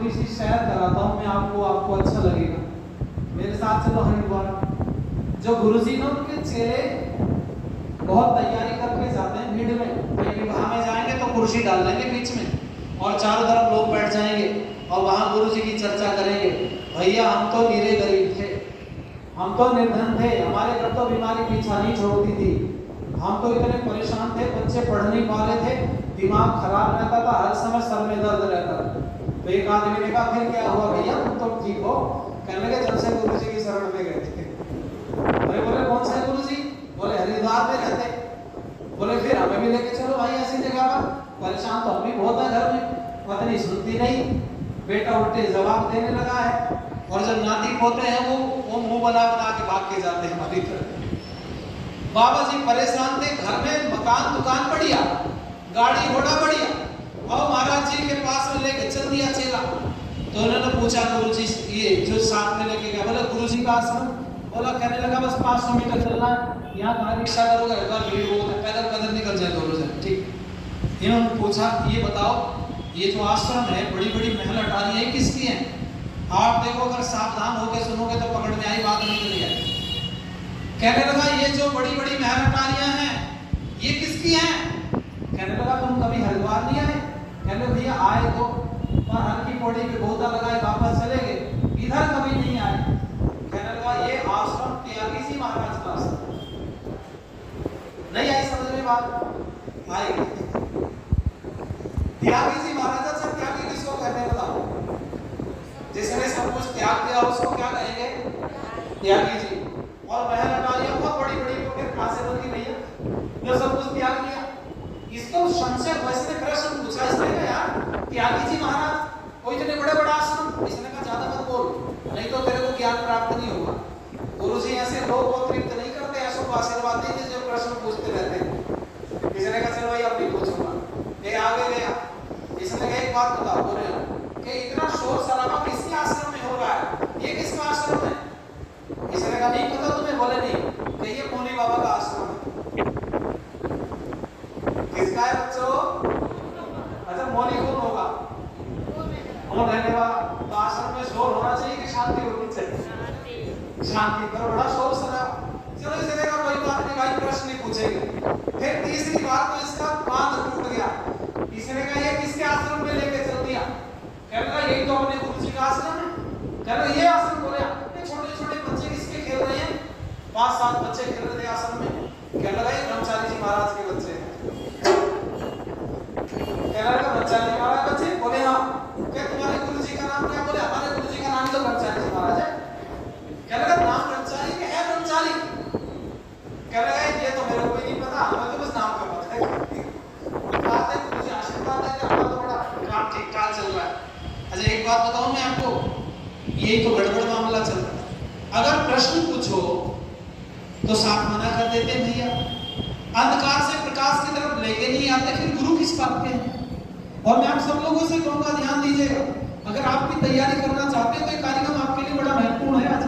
थोड़ी सी सैर कराता हूँ मैं आपको अच्छा लगेगा, मेरे साथ चलो हरिद्वार। जो गुरुजी ने उनके चेले बहुत तैयारी करके जाते हैं भीड़ में, विवाह में जाएंगे तो कुर्सी डाल देंगे बीच में और चारों तरफ लोग बैठ जाएंगे और वहां गुरुजी की चर्चा करेंगे। भैया हम तो नीरे गरीब थे, हम तो निर्धन थे, हमारे घर तो बीमारी पीछा नहीं छोड़ती थी, हम तो इतने परेशान थे, बच्चे पढ़ नहीं पा रहे थे, दिमाग खराब रहता था, हर समय सर में दर्द रहता था। तो एक आदमी ने कहा फिर क्या हुआ भैया, तुम तो ठीक हो? कहने लगे जब से गुरुजी की शरण में गए थे। बोले कौन सा गुरुजी? बोले हरिद्वार में रहते। बोले फिर हमें भी लेके चलो भाई ऐसी जगह पर, परेशान तो हम भी बहुत है घर में, पत्नी सुनती नहीं, बेटा उल्टे जवाब देने लगा है, और जब नाती पोते हैं वो मुंह बना बना के भाग के जाते हैं हमारी तरफ। बाबा जी परेशान थे, घर में मकान दुकान बढ़िया, गाड़ी घोड़ा बढ़िया, और महाराज जी के पास में लेके चल दिया चेला। तो उन्होंने पूछा गुरुजी ये जो साथ में लेके गया, बोला गुरुजी का आश्रम? बोला कहने लगा बस 500 मीटर चलना है, यहाँ कहाँ रिक्शा करोगे, भीड़ बहुत है, पैदल पैदल निकल जाए दोनों जन। ठीक। इन्होंने पूछा ये बताओ ये जो आश्रम है, बड़ी बड़ी महल अटारी है, किसकी है? आप देखो अगर सावधान होकर सुनोगे तो पकड़ में आई बात निकल जाए। कहने लगा ये जो बड़ी बड़ी महल अटारियां हैं ये किसकी हैं? कहने लगा तुम कभी हरिद्वार नहीं आए? कहने भैया आए तो, पर हल्की पौड़ी पे गोता लगाए वापस चले गए, इधर कभी नहीं आए। कहने लगा ये आश्रम त्यागी जी महाराज का आश्रम। नहीं आई समझ में बात? आई। त्यागी जी महाराज, अच्छा त्यागी किसको कहते बताओ? जिसने सब कुछ त्याग दिया उसको क्या कहेंगे? त्यागी जी। और महल अटारियां बहुत बड़ी बड़ी होकर खासे बन की भैया, जो सब कुछ त्याग दिया। इसको संशय वैसे प्रश्न पूछा इसने कहा यार त्यागी जी महाराज वो इतने बड़े बड़ा आश्रम, इसने कहा ज्यादा मत बोल नहीं तो तेरे को ज्ञान प्राप्त नहीं होगा। गुरुजी ऐसे लोग को तृप्त नहीं करते, ऐसों को आशीर्वाद देते जो प्रश्न पूछते रहते हैं। इसने कहा चलो भाई अब नहीं पूछूंगा। ये आगे गया, इसने कहा एक बात बताओ बोले कि इतना शोर शराबा किसके आश्रम में हो रहा है, ये किसका आश्रम है? इसने कहा नहीं पता तुम्हें? बोले नहीं। कहिए मौनी बाबा का आश्रम है। किसका है बच्चों? अच्छा मौनी कौन होगा? कौन रहने वाला? तो आश्रम में शोर होना चाहिए कि शांति होनी चाहिए? शांति। पर बड़ा शोर शराबा। चलो इसने कहा कोई बात नहीं भाई, प्रश्न नहीं पूछेंगे। फिर तीसरी बार तो इसका बांध टूट गया। इसने कहा ये किसके आश्रम में लेके चल दिया? कहने लगा यही तो अपने गुरुजी का आश्रम है। कहने लगा ये आश्रम बोले छोटे छोटे बच्चे किसके खेल रहे हैं? 5-7 बच्चे खेल रहे थे आश्रम में। कहने लगा ये ब्रह्मचारी जी महाराज के बच्चे हैं। कहने लगा ब्रह्मचारी जी महाराज बच्चे? बोले हाँ। क्या तुम्हारे गुरुजी का नाम क्या? बोले हमारे गुरुजी का नाम तो ब्रह्मचारी जी महाराज है। कहने लगा नाम ब्रह्मचारी के है? ब्रह्मचारी। कहने लगा ये तो मेरे को नहीं पता, हमें तो बस नाम का पता है। बात है मुझे आशीर्वाद है कि हमारा तो बड़ा काम ठीक ठाक चल रहा है। अच्छा एक बात बताऊं मैं आपको, यही तो गड़बड़ मामला चल रहा है। अगर प्रश्न पूछो तो साफ मना कर देते भैया, अंधकार से प्रकाश की तरफ लेके नहीं आते, फिर गुरु किस बात के हैं? और मैं आप सब लोगों से कहूंगा ध्यान दीजिएगा, अगर आप भी तैयारी करना चाहते हैं तो ये कार्यक्रम आपके लिए बड़ा महत्वपूर्ण है आज।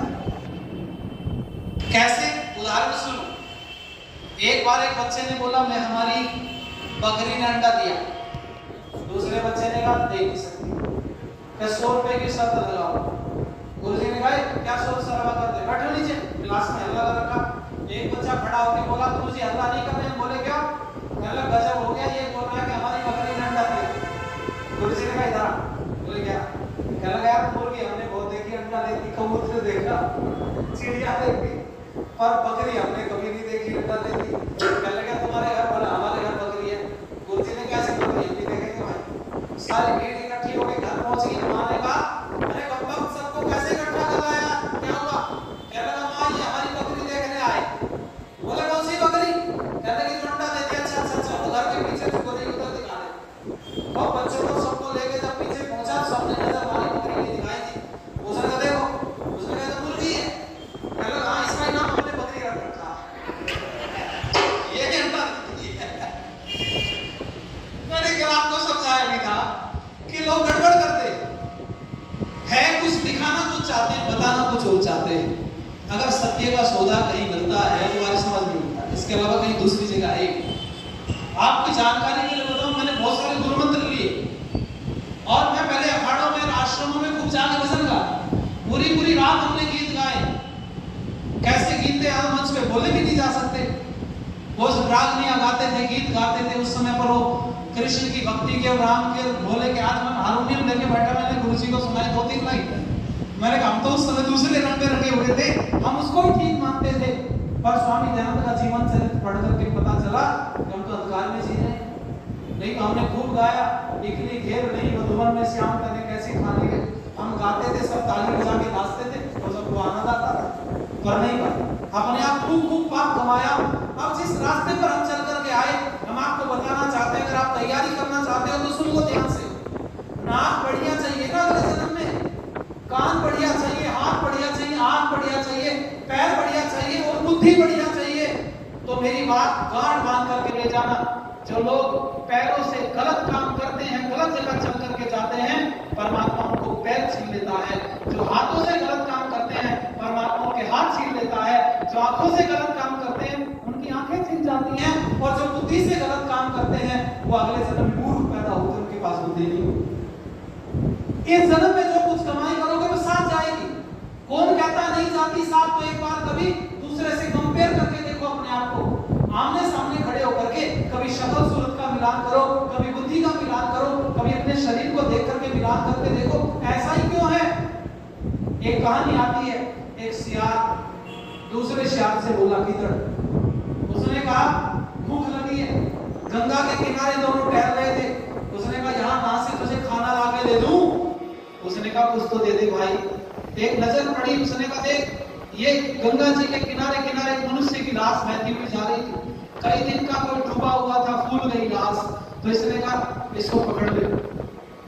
कैसे? उदाहरण सुनो। एक बार एक बच्चे ने बोला मैं हमारी बकरी ने अंडा दिया, दूसरे बच्चे ने कहा दे नहीं सकती, 100 रुपए की शर्त लगाओ। गुरुजी ने कहा क्या शोर शराबा करते, बैठो नीचे। क्लास में हल्ला रखा। एक बच्चा खड़ा होकर बोला गुरुजी हल्ला नहीं कर रहे हैं। बोले क्या? कहने लगा गजब हो गया, ये बोल रहा है कि हमारी बकरी ने अंडा दिया। गुरुजी ने कहा इधर। बोले क्या? कहने लगा यार मुर्गी हमने बहुत देखी, अंडा देती, कबूतर देखा, चिड़िया देखी, पर बकरी हमने कभी नहीं देखी अंडा देती। कहने लगा तुम्हारे घर? बोला हमारे घर बकरी है। गुरुजी ने कैसे बकरी हम भी देखेंगे भाई। सारी भीड़ इकट्ठी हो गई, घर पहुंच गई। मां ने कहा अरे बब्बा सबको कैसे इकट्ठा कर लाया, क्या हुआ? कहने लगा मां ये हमारी बकरी देखने आए। बोले कौन सी बकरी? कहने लगी जो अंडा देती है। अच्छा वो घर के पीछे जो बकरी उधर दिखा दे। और बच्चों को सबको लेके जब पीछे पहुंचा, सबने नजर हमारी बकरी नहीं दिखाई थी। उसने कहा देखो, उसने कहा तो मुर्गी है। कहने लगा हां इसका नाम हमने बकरी रख रखा, ये अंडा देती है। मैंने कल आपको समझाया भी था कि लोग गड़बड़ करते है, कुछ दिखाना कुछ चाहते हैं, बताना कुछ और चाहते हैं। अगर सत्य का सौदा कहीं मिलता है तो हमारी समझ में मिलता है, इसके अलावा कहीं दूसरी जगह है। आपकी जानकारी के लिए बताऊं, मैंने बहुत सारे गुरु मंत्र लिए और मैं पहले अखाड़ों में आश्रमों चुप जाके भजन गा। पूरी पूरी रात हमने गीत गाए। कैसे गीत थे, आज मंच पे बोले भी नहीं जा सकते। वो रागनियां गाते थे, गीत गाते थे उस समय पर, वो कृष्ण की भक्ति के और राम के भोले के। आज मैं हारमोनियम लेके बैठा, मैंने गुरु जी को सुनाई 2-3 लाइन। मैंने कहा हम तो उस समय दूसरे रंग में रखे हुए थे, हम उसको ही ठीक मानते थे। पर स्वामी दयानंद का जीवन चरित्र पढ़ करके पता चला कि हम तो अंधकार में जी रहे हैं। नहीं तो हमने खूब गाया, इकनी घेर नहीं मधुबन में श्याम तने कैसी खाने के। हम गाते थे, सब ताली बजा के नाचते थे, तो सबको आनंद आता था। पर नहीं पाए, अपने आप खूब खूब पाप कमाया। अब जिस रास्ते पर हम चल करके आए, हम आपको बताना चाहते हैं, अगर आप तैयारी करना चाहते हो तो सुन लो ध्यान से। नाक बढ़िया चाहिए ना अगले जन्म में, कान बढ़िया चाहिए, हाथ बढ़िया चाहिए, आंख बढ़िया चाहिए, पैर बढ़िया चाहिए और बुद्धि बढ़िया चाहिए। तो मेरी बात गांठ बांध करके ले जाना। जो लोग पैरों से गलत काम करते हैं, गलत जगह चल करके जाते हैं, परमात्मा उनको पैर छीन लेता है। जो हाथों से गलत काम करते हैं, परमात्मा उनके हाथ छीन लेता है। जो आंखों से गलत काम करते हैं, उनकी आंखें छीन जाती हैं। और जो बुद्धि से गलत काम करते हैं, वो अगले जन्म में मूर्ख पैदा होते, उनके पास बुद्धि नहीं होती। इस जन्म में जो कुछ कमाई करोगे वो साथ जाएगी। कौन कहता नहीं जाती साथ? तो एक बार कभी दूसरे से कंपेयर करके देखो अपने आप को, आमने सामने खड़े होकर के कभी शक्ल सूरत का मिलान करो, कभी बुद्धि का मिलान करो, कभी अपने शरीर को देख करके मिलान करके देखो, ऐसा ही क्यों है? एक कहानी आती है, एक सियार दूसरे सियार से बोला किधर। उसने कहा भूख लगी है। गंगा के किनारे दोनों टहल रहे थे। उसने कहा यहाँ कहां से तुझे खाना ला के दे दूं? उसने कहा कुछ तो दे दे भाई। एक नजर पड़ी, उसने कहा देख ये गंगा जी के किनारे किनारे एक मनुष्य की लाश बहती हुई जा रही थी। कई दिन का कोई डूबा हुआ था, फूल गई लाश। तो इसने कहा इसको पकड़ ले।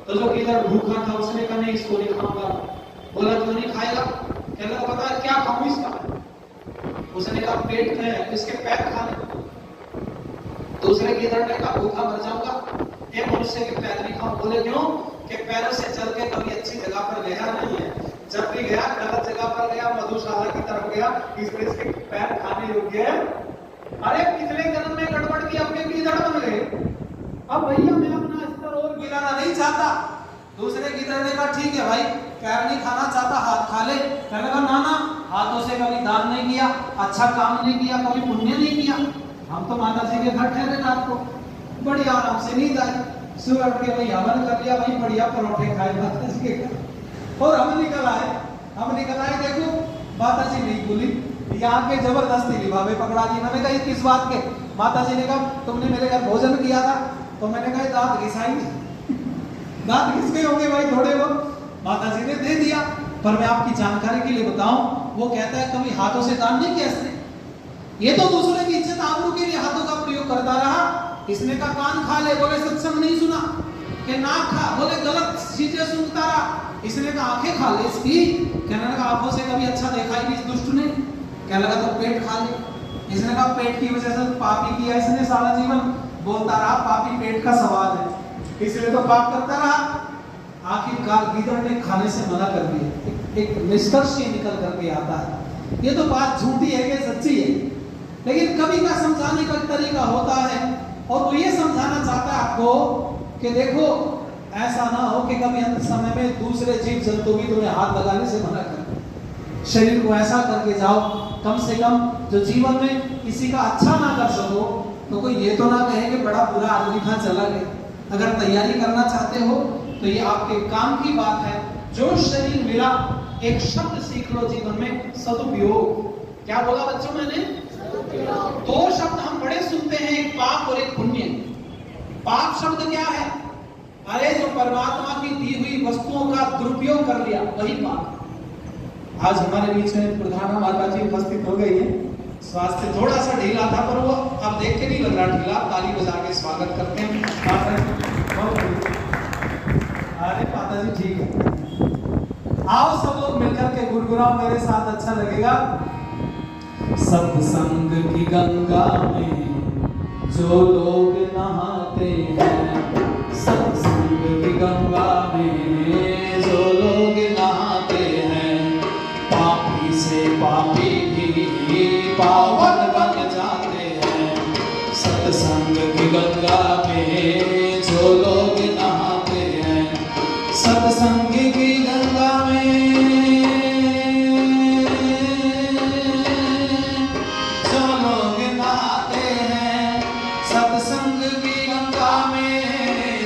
तो जो किधर भूखा था उसने कहा नहीं इसको नहीं खाऊंगा। बोला क्यों नहीं खाएगा? कहने लगा पता है क्या खाऊं इसका? उसने कहा पेट में इसके पैर खा ले। दूसरे किधर ने कहा भूखा मर जाऊंगा, ये मनुष्य के पैर नहीं खाऊं। बोले क्यों? कि पैरों से चल के कभी अच्छी जगह पर गया नहीं है, जब भी गया गलत जगह पर गया, मधुशाला की तरफ गया, इसलिए इसके पैर खाने योग्य है। अरे पिछले जन्म में गड़बड़ की, अपने कीचड़ बन गए। अब भैया मैं अपना स्तर और गिराना नहीं चाहता। दूसरे कीचड़ ने कहा ठीक है भाई, पैर नहीं खाना चाहता, हाथ खा ले। कहने लगा ना ना, हाथों से कभी दान नहीं किया, अच्छा काम नहीं किया, कभी पुण्य नहीं किया। हम तो माता जी के घर ठहरे रात को, बढ़िया आराम से नींद आई। सुबह उठ के भाई हवन कर लिया, भाई बढ़िया परोठे खाए माता जी के घर। और हम निकल आए, देखो माता जी नहीं बोली, यहाँ के जबरदस्ती लिफाफे पकड़ा दिए। मैंने कहा किस बात के? माता जी ने कहा तुमने मेरे घर भोजन किया था। तो मैंने कहा दांत घिसाई। दांत घिस गए होंगे भाई थोड़े बहुत। माता जी ने दे दिया। पर मैं आपकी जानकारी के लिए बताऊं, वो कहता है कभी हाथों से दान नहीं किया इसने। ये तो दूसरे की इज्जत आबरू के लिए हाथों का प्रयोग करता रहा। इसने कहा कान खा ले, बोले सत्संग नहीं सुना। कि नाक खा, बोले गलत चीजें सुनता रहा। इसने कहा आंखें खा ले इसकी। कहने लगा आंखों से कभी अच्छा देखा ही नहीं इस दुष्ट ने। कहने लगा तो पेट खा ले। इसने कहा पेट की वजह से पापी किया इसने सारा जीवन। बोलता रहा पापी पेट का सवाल है, इसलिए तो पाप करता रहा। आखिरकार गीदड़ ने खाने से मना कर दिया। एक निष्कर्ष ये निकल करके आता है, ये तो बात झूठी है कि सच्ची है, लेकिन कभी का समझाने का तरीका होता है। और वो ये समझाना चाहता है आपको कि देखो ऐसा ना हो कि कभी अंत समय में दूसरे जीव जंतु भी तुम्हें हाथ लगाने से मना कर। शरीर को ऐसा करके जाओ, कम से कम जो जीवन में किसी का अच्छा ना कर सको तो कोई ये तो ना कहे कि बड़ा बुरा आदमी था चला गया। अगर तैयारी करना चाहते हो तो ये आपके काम की बात है। जो शरीर मिला, एक शब्द सीख लो जीवन में, सदुपयोग। क्या बोला बच्चों मैंने? दो शब्द हम बड़े सुनते हैं, एक पाप और एक पुण्य। पाप शब्द क्या है? अरे जो परमात्मा की दी हुई वस्तुओं का दुरुपयोग कर लिया, वही पाप। आज हमारे बीच में प्रधान माता जी उपस्थित हो गई है। स्वास्थ्य थोड़ा सा ढीला था, पर वो अब देख के नहीं लग रहा ढीला। ताली बजा के स्वागत करते हैं माता जी। अरे माता जी ठीक है, आओ सब लोग मिलकर के गुरगुराओ मेरे साथ, अच्छा लगेगा। सत्संग की गंगा में जो लोग नहाते हैं, सत्संग की गंगा में जो लोग नहाते हैं, पापी से पापी भी पावन बन जाते हैं। सत्संग की गंगा में जो लोग नहाते हैं, सत्संग सत्संग की गंगा में जो लोग नहाते हैं, सत्संग की गंगा में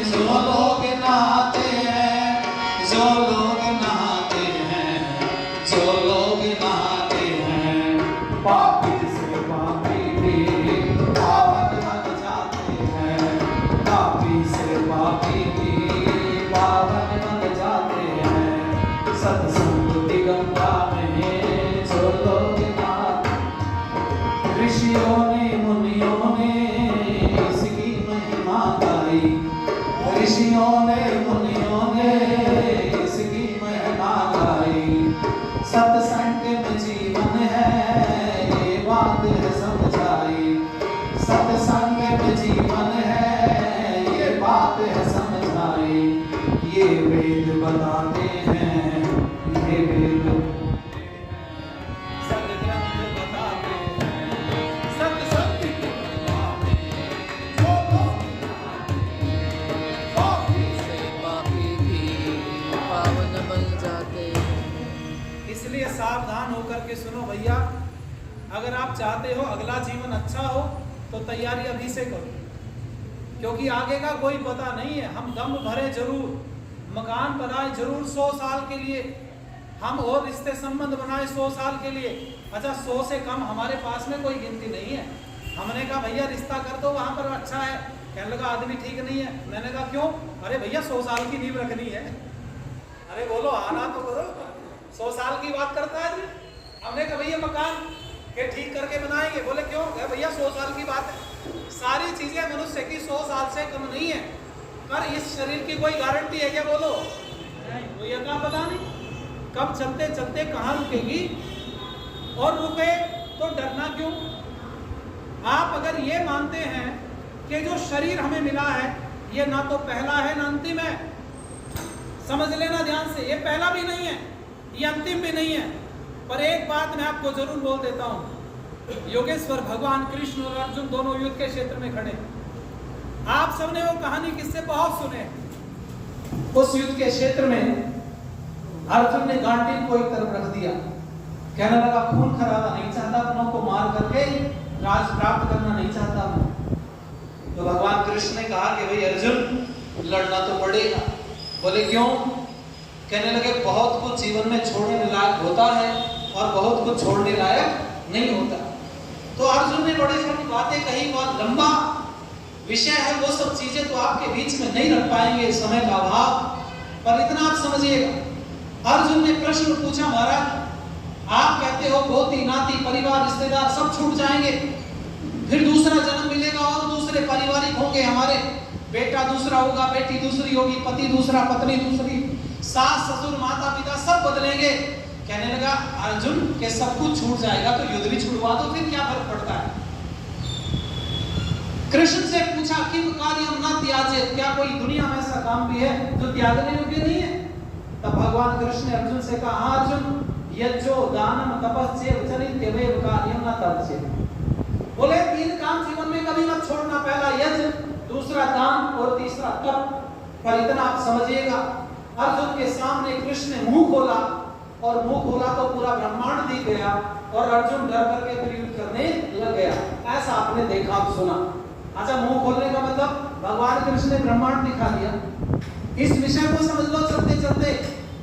जो लोग नहाते हैं, जो लोग नहाते हैं, जो लोग नहाते हैं, पापी से पापी भी पावन बन जाते हैं, पापी से पापी भी पावन बन जाते हैं, सत्संग की गंगा में जो लोग नहाते हैं। ऋषियों ने मुनियों ने इसकी महिमा गाई, ऋषियों ने मुनियों ने इसकी महिमा गाई, सत्संग में जीवन है ये बात है समझाई, सत्संग में जीवन है ये बात है समझाई, ये वेद बताते हैं, ये वेद सदग्रंथ बताते हैं, सत्संग की गंगा में जो लोग पापी से पापी भी पावन बन जाते हैं। इसलिए सावधान होकर के सुनो भैया, अगर आप चाहते हो अगला जीवन अच्छा हो तो तैयारी अभी से करो, क्योंकि आगे का कोई पता नहीं है। हम दम भरे जरूर, मकान बनाए जरूर 100 साल के लिए, हम और रिश्ते संबंध बनाए 100 साल के लिए। अच्छा 100 से कम हमारे पास में कोई गिनती नहीं है। हमने कहा भैया रिश्ता कर दो वहाँ पर अच्छा है, कहने लगा आदमी ठीक नहीं है। मैंने कहा क्यों? अरे भैया 100 साल की नींव रखनी है। अरे बोलो आना तो करो, 100 साल की बात करता है। हमने कहा भैया मकान के ठीक करके बनाएंगे। बोले क्यों? भैया 100 साल की बात है। सारी चीजें मनुष्य की 100 साल से कम नहीं है, पर इस शरीर की कोई गारंटी है क्या? बोलो तो ये क्या पता नहीं कब चलते चलते कहाँ रुकेगी, और रुके तो डरना क्यों? आप अगर ये मानते हैं कि जो शरीर हमें मिला है ये ना तो पहला है ना अंतिम है, समझ लेना ध्यान से, ये पहला भी नहीं है, ये अंतिम भी नहीं है। पर एक बात मैं आपको जरूर बोल देता हूं, योगेश्वर भगवान कृष्ण और अर्जुन दोनों युद्ध के क्षेत्र में खड़े। आप सबने वो कहानी किससे बहुत सुने। उस युद्ध के क्षेत्र में अर्जुन ने गांडीव को एक तरफ रख दिया, कहने लगा खून खराबा नहीं चाहता, अपनों को मार करके राज प्राप्त करना नहीं चाहता मैं। तो भगवान कृष्ण ने कहा कि भाई अर्जुन लड़ना तो पड़ेगा। बोले क्यों? कहने लगे बहुत कुछ जीवन में छोड़ने लायक होता है और बहुत कुछ छोड़ने लायक नहीं होता। तो अर्जुन ने बड़ी सारी बातें कही, बहुत लंबा विषय है, वो सब चीजें तो आपके बीच में नहीं रख पाएंगे, समय का अभाव। पर इतना आप समझिएगा, अर्जुन ने प्रश्न पूछा महाराज आप कहते हो पोती नाती परिवार रिश्तेदार सब छूट जाएंगे, फिर दूसरा जन्म मिलेगा और दूसरे पारिवारिक होंगे, हमारे बेटा दूसरा होगा, बेटी दूसरी होगी, पति दूसरा, पत्नी दूसरी, सास ससुर माता पिता सब बदलेंगे। कहने लगा अर्जुन के सब कुछ छूट जाएगा तो युद्ध भी छुड़वा दो, फिर क्या फर्क पड़ता है? कृष्ण से पूछा किम कार्यम न त्याजे, क्या कोई दुनिया में ऐसा काम भी है जो त्यागने योग्य नहीं है? तब भगवान कृष्ण ने अर्जुन से कहा हाँ अर्जुन, यज्जो दानम तपस्येव चरित्यमेव कार्यम न त्यजेत्। बोले 3 काम जीवन में कभी मत छोड़ना, पहला यज्ञ, दूसरा दान और तीसरा तप। पर इतना आप समझिएगा, अर्जुन के सामने कृष्ण ने मुंह खोला और मुंह खोला तो पूरा ब्रह्मांड दिख गया और अर्जुन डर करके फिर युद्ध करने लग गया। ऐसा आपने देखा सुना। अच्छा मुंह खोलने का मतलब भगवान कृष्ण ने ब्रह्मांड दिखा दिया। इस विषय को समझ लो, चलते चलते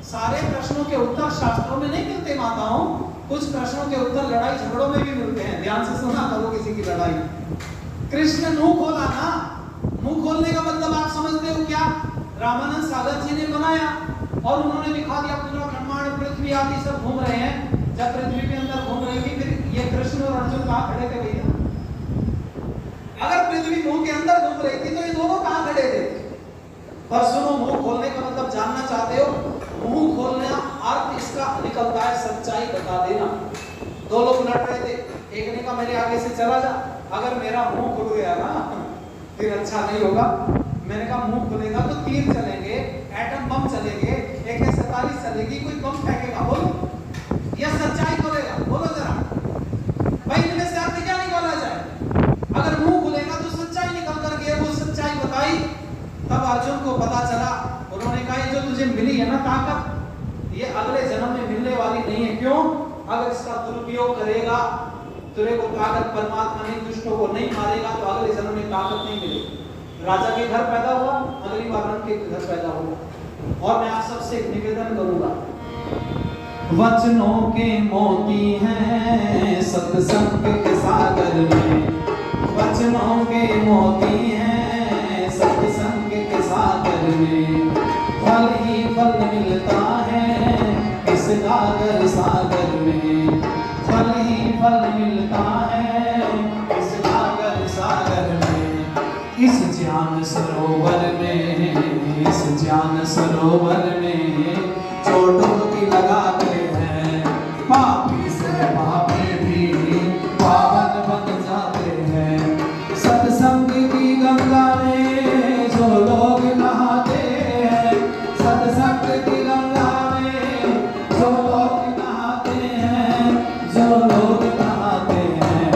सारे प्रश्नों के उत्तर शास्त्रों में नहीं मिलते माताओं, कुछ प्रश्नों के उत्तर लड़ाई झगड़ों में भी मिलते हैं। ध्यान से सुना करो किसी की लड़ाई। कृष्ण ने मुंह खोला ना, मुंह खोलने का मतलब आप समझते हो क्या? रामानंद सागर जी ने बनाया और उन्होंने दिखा दिया पूरा ब्रह्मांड, पृथ्वी आदि सब घूम रहे हैं। जब पृथ्वी के अंदर घूम रही थी, फिर ये कृष्ण और अर्जुन कहाँ खड़े थे भैया? अगर पृथ्वी मुंह के अंदर घूम रही थी तो ये दोनों कहाँ खड़े थे? पर सुनो, मुंह खोलने का मतलब जानना चाहते हो? मुंह खोलना अर्थ इसका निकलता है सच्चाई बता देना। 2 लोग लड़ रहे थे, एक ने कहा मेरे आगे से चला जा, अगर मेरा मुंह खुल गया ना फिर अच्छा नहीं होगा। मैंने कहा मुंह खुलेगा तो तीर चलेंगे, एटम बम चलेंगे, AK-47 चलेगी, कोई बम फेंकेगा। बोलो यह सच्चाई बोलेगा? बोलो जरा भाई, इनमें से अर्थ क्या निकाला जाए? अगर मुंह खुलेगा तो सच्चाई निकल कर गया, वो सच्चाई बताई। तब अर्जुन को पता चला, उन्होंने कहा जो तुझे मिली है ना ताकत, ताकत ये अगले जन्म में मिलने वाली नहीं है। क्यों? अगर इसका दुरुपयोग करेगा, तेरे को ताकत परमात्मा ने दुष्टों को नहीं मारेगा तो अगले जन्म में ताकत नहीं मिलेगी। राजा के घर पैदा हुआ, अगली बार रंग के घर पैदा होगा। और मैं आप सबसे एक निवेदन करूंगा, वचनों के मोती हैं सत्संग के सागर में, वचनों के मोती हैं सत्संग के सागर में, फल ही फल मिलता है इस गागर सागर में, फल ही फल मिलता है इस गागर सागर में। इस ज्ञान सरोवर में, इस ज्ञान सरोवर में जो डुबकी लगाते हैं पापी से पापी भी पावन बन जाते हैं। सत्संग की गंगा में जो लोग नहाते हैं, सत्संग की गंगा में जो लोग नहाते हैं, जो लोग नहाते हैं,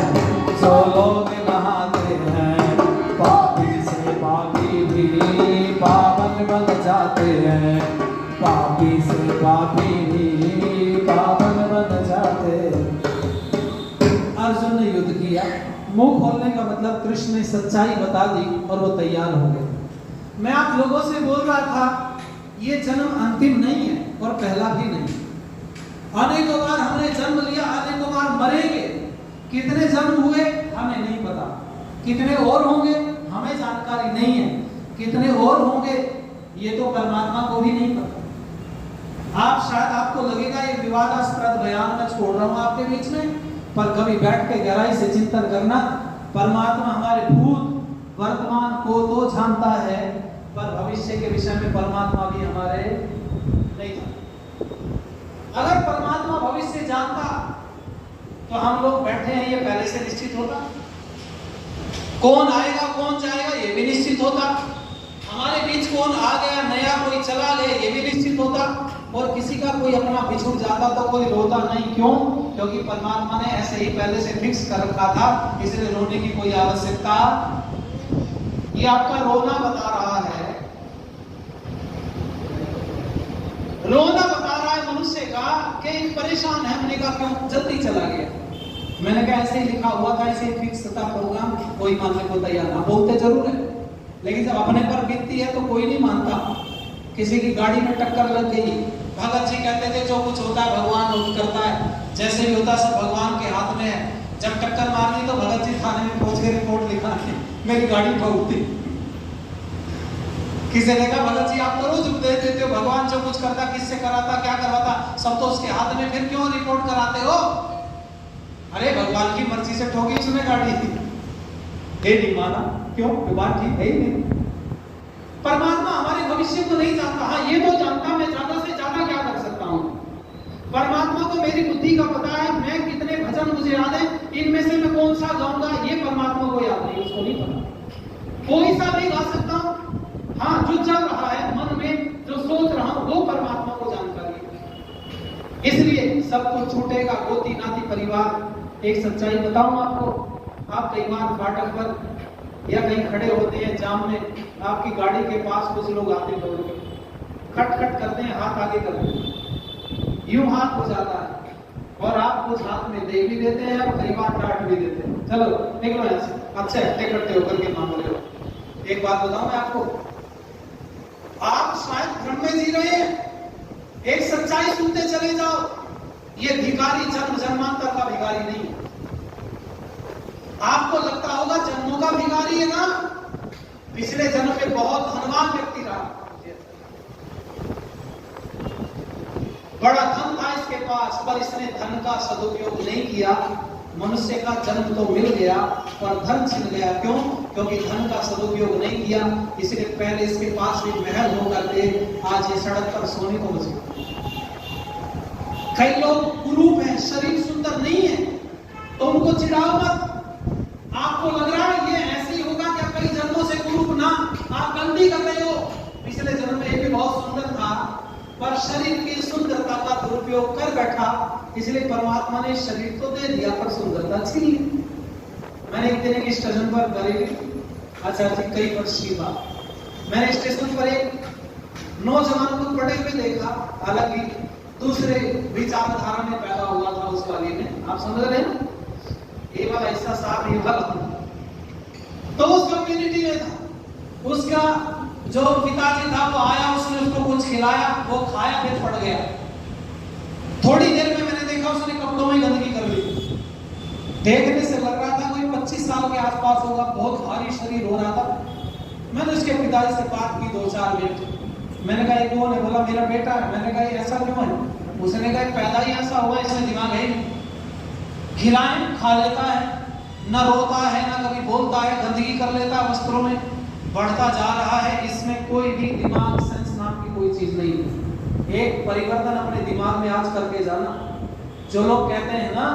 जो लोग नहाते हैं, पापी से पापी भी पावन बन जाते हैं, पापी से पापी भी पावन बन जाते हैं। अर्जुन ने युद्ध किया, मुंह खोलने का मतलब कृष्ण ने सच्चाई बता दी और वो तैयार हो गए। मैं आप लोगों से बोल रहा था ये जन्म अंतिम नहीं है और पहला भी नहीं। अनेकों बार हमने जन्म लिया, अनेकों बार मरेंगे। कितने जन्म हुए हमें नहीं पता, कितने और होंगे हमें जानकारी नहीं है, कितने और होंगे ये तो परमात्मा को भी नहीं पता। आप शायद आपको लगेगा ये विवादास्पद बयान मैं छोड़ रहा हूं आपके बीच में, पर कभी बैठ के गहराई से चिंतन करना। परमात्मा हमारे भूत वर्तमान को तो जानता है, पर भविष्य के विषय में परमात्मा भी हमारे नहीं जानता। अगर परमात्मा भविष्य जानता तो हम लोग बैठे हैं ये पहले से निश्चित होता। कौन आएगा कौन जाएगा ये भी निश्चित होता। हमारे बीच कौन आ गया नया, कोई चला गया ये भी निश्चित होता। और किसी का कोई अपना बिछुड़ जाता तो कोई रोता नहीं। क्यों? क्योंकि परमात्मा ने ऐसे ही पहले से फिक्स कर रखा था, इसलिए रोने की कोई आवश्यकता। ये आपका रोना बता रहा है, रोना बता रहा है मनुष्य का कि परेशान है। हमने कहा क्यों जल्दी चला गया। मैंने कहा ऐसे ही लिखा हुआ था, ऐसे ही फिक्स था प्रोग्राम, कोई मानने को तैयार ना। बोलते जरूर है लेकिन जब अपने पर बीतती है तो कोई नहीं मानता। किसी की गाड़ी में टक्कर लग गई, भगत जी कहते थे जो कुछ होता है भगवान करता है, जैसे भी होता सब भगवान के हाथ में है। जब टक्कर मार दी तो भगत जी थाने में पहुंच के रिपोर्ट लिखा के मेरी गाड़ी ठोक दी। किसी ने कहा भगत जी आप तो रोज उपदेश देते हो, भगवान जो कुछ करता किससे कराता क्या करवाता सब तो उसके हाथ में, फिर क्यों रिपोर्ट कराते हो? अरे भगवान की मर्जी से ठोकी उसने गाड़ी, ये नहीं माना। क्यों? बात ठीक है ही नहीं। परमात्मा हमारे भविष्य को नहीं जानता। हाँ ये तो जानता मैं ज्यादा से ज्यादा क्या कर सकता हूँ। परमात्मा को मेरी बुद्धि का पता है, मैं कितने भजन मुझे याद है, इनमें से मैं कौन सा गाऊंगा ये परमात्मा को याद नहीं, उसको नहीं पता। कोई सा भी गा सकता हूँ। हाँ जो चल रहा है मन में, जो सोच रहा हूँ वो परमात्मा को जानकारी है। इसलिए सब कुछ छूटेगा, गोती नाती परिवार। एक सच्चाई बताऊं आपको, आप कई बार फाटक पर या कहीं खड़े होते हैं जाम में, आपकी गाड़ी के पास कुछ लोग आते दौड़ के खट खट करते हैं, हाथ आगे करते हैं, यूं हाथ हो जाता है और आप कुछ हाथ में दे भी देते हैं और कई बार डांट भी देते हैं। चलो निकलो यहाँ से, अच्छे हट्टे कट्टे होकर के मान रहे हो। एक बात बताऊं मैं आपको, आप शायद भ्रम में जी रहे हैं। एक सच्चाई सुनते चले जाओ, ये भिखारी जन्म जन्मांतर का भिखारी नहीं है। आपको लगता होगा जन्मों का भिखारी है ना, पिछले जन्म में बहुत धनवान व्यक्ति रहा, बड़ा धन था इसके पास, पर इसने धन का सदुपयोग नहीं किया। मनुष्य का जन्म तो मिल गया पर धन छिन गया। क्यों? क्योंकि धन का सदुपयोग नहीं किया। इसलिए पहले इसके पास भी महल होकर थे, आज ये सड़क पर सोने को बचे। कई लोग कुरूप हैं, शरीर सुंदर नहीं है, तो उनको चिढ़ाओ मत। आपको लग रहा है ये ऐसे ही होगा क्या? कई जन्मों से कुरूप ना, आप गलती कर रहे हो। पिछले जन्म में ये भी बहुत सुंदर था, पर शरीर की सुंदरता का दुरुपयोग कर बैठा, इसलिए परमात्मा ने शरीर तो दे दिया पर सुंदरता छीन ली। मैंने एक दिन एक स्टेशन पर बरेली, अच्छा जी कई वर्ष की बात, मैंने स्टेशन पर एक नौजवान को बड़े पे देखा, हालांकि दूसरे विचारधारा में पैदा हुआ था उस वाले में, आप समझ रहे हैं, ये वाला ऐसा साहब ये वाला तो उस कम्युनिटी में था। उसका जो पिताजी था वो आया, उसने उसको कुछ खिलाया, वो खाया, फिर पड़ गया। थोड़ी देर में मैंने देखा उसने कपड़ों में गंदगी कर ली। देखने से लग रहा था कोई 25 साल के आसपास होगा, बहुत भारी शरीर हो रहा था। मैंने उसके पिताजी से बात की 2-4 मिनट। मैंने कहा ये कौन है? बोला मेरा बेटा है। मैंने कहा ऐसा क्यों है? उसने कहा पैदा ही ऐसा हुआ, इसमें दिमाग है, खिलाएं खा लेता है, न रोता है न कभी बोलता है, गंदगी कर लेता है वस्त्रों में, बढ़ता जा रहा है, इसमें कोई भी दिमाग सेंस नाम की कोई चीज नहीं है। एक परिवर्तन अपने दिमाग में आज करके जाना। जो लोग कहते हैं ना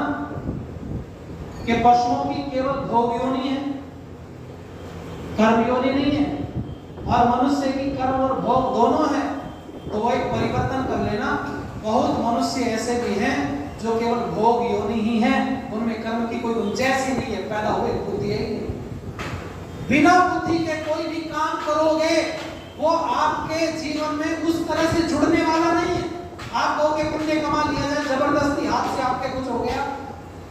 कि पशुओं की केवल भोग योनि है, कर्म योनि नहीं है, और मनुष्य की कर्म और भोग दोनों है, तो वो एक परिवर्तन कर लेना। बहुत मनुष्य ऐसे भी हैं जो केवल भोग योनि ही है, उनमें कर्म की कोई गुंजाइश ही नहीं है, पैदा हुए बुद्धि है ही नहीं। बिना बुद्धि के कोई भी काम करोगे वो आपके जीवन में उस तरह से जुड़ने वाला नहीं है। आप कहोगे पुण्य कमा लिया जाए, जबरदस्ती हाथ से आपके कुछ हो गया,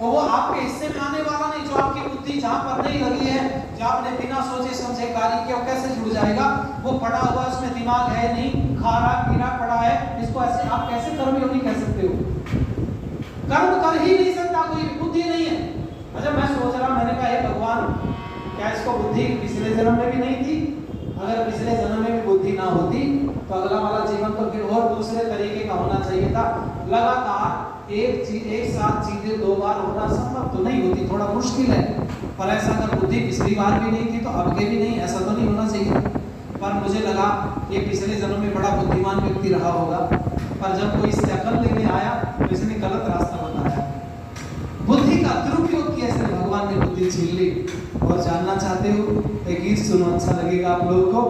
और वो आपके हिस्से में आने वाला नहीं। जो आपकी बुद्धि जहां पर नहीं लगी है, जो आपने बिना सोचे समझे कार्य किया, कैसे जुड़ जाएगा? वो पड़ा हुआ, उसमें दिमाग है नहीं, खा रहा पीना पड़ा है, इसको ऐसे आप कैसे कर्म योनि कह सकते हो? कर्म कर ही नहीं सकता कोई, बुद्धि नहीं है। अच्छा, मैं सोच रहा, मैंने कहा हे भगवान, क्या इसको बुद्धि पिछले जन्म में भी नहीं थी? अगर पिछले जन्म में भी बुद्धि ना होती तो अगला वाला जीवन तो फिर और दूसरे तरीके का होना चाहिए था। लगातार एक साथ चीजें 2 बार होना संभव तो नहीं होती, थोड़ा मुश्किल है। पर ऐसा अगर बुद्धि पिछली बार भी नहीं थी तो अब के भी नहीं, ऐसा तो नहीं होना चाहिए। पर मुझे लगा ये पिछले जन्म में बड़ा बुद्धिमान व्यक्ति रहा होगा, पर जब कोई इससे अकल लेने आया तो इसने गलत रास्ता बताया, बुद्धि का दुरुपयोग किया इसने, भगवान ने बुद्धि छीन ली। और जानना चाहते हो एक गीत सुनो, अच्छा लगेगा आप लोगों को।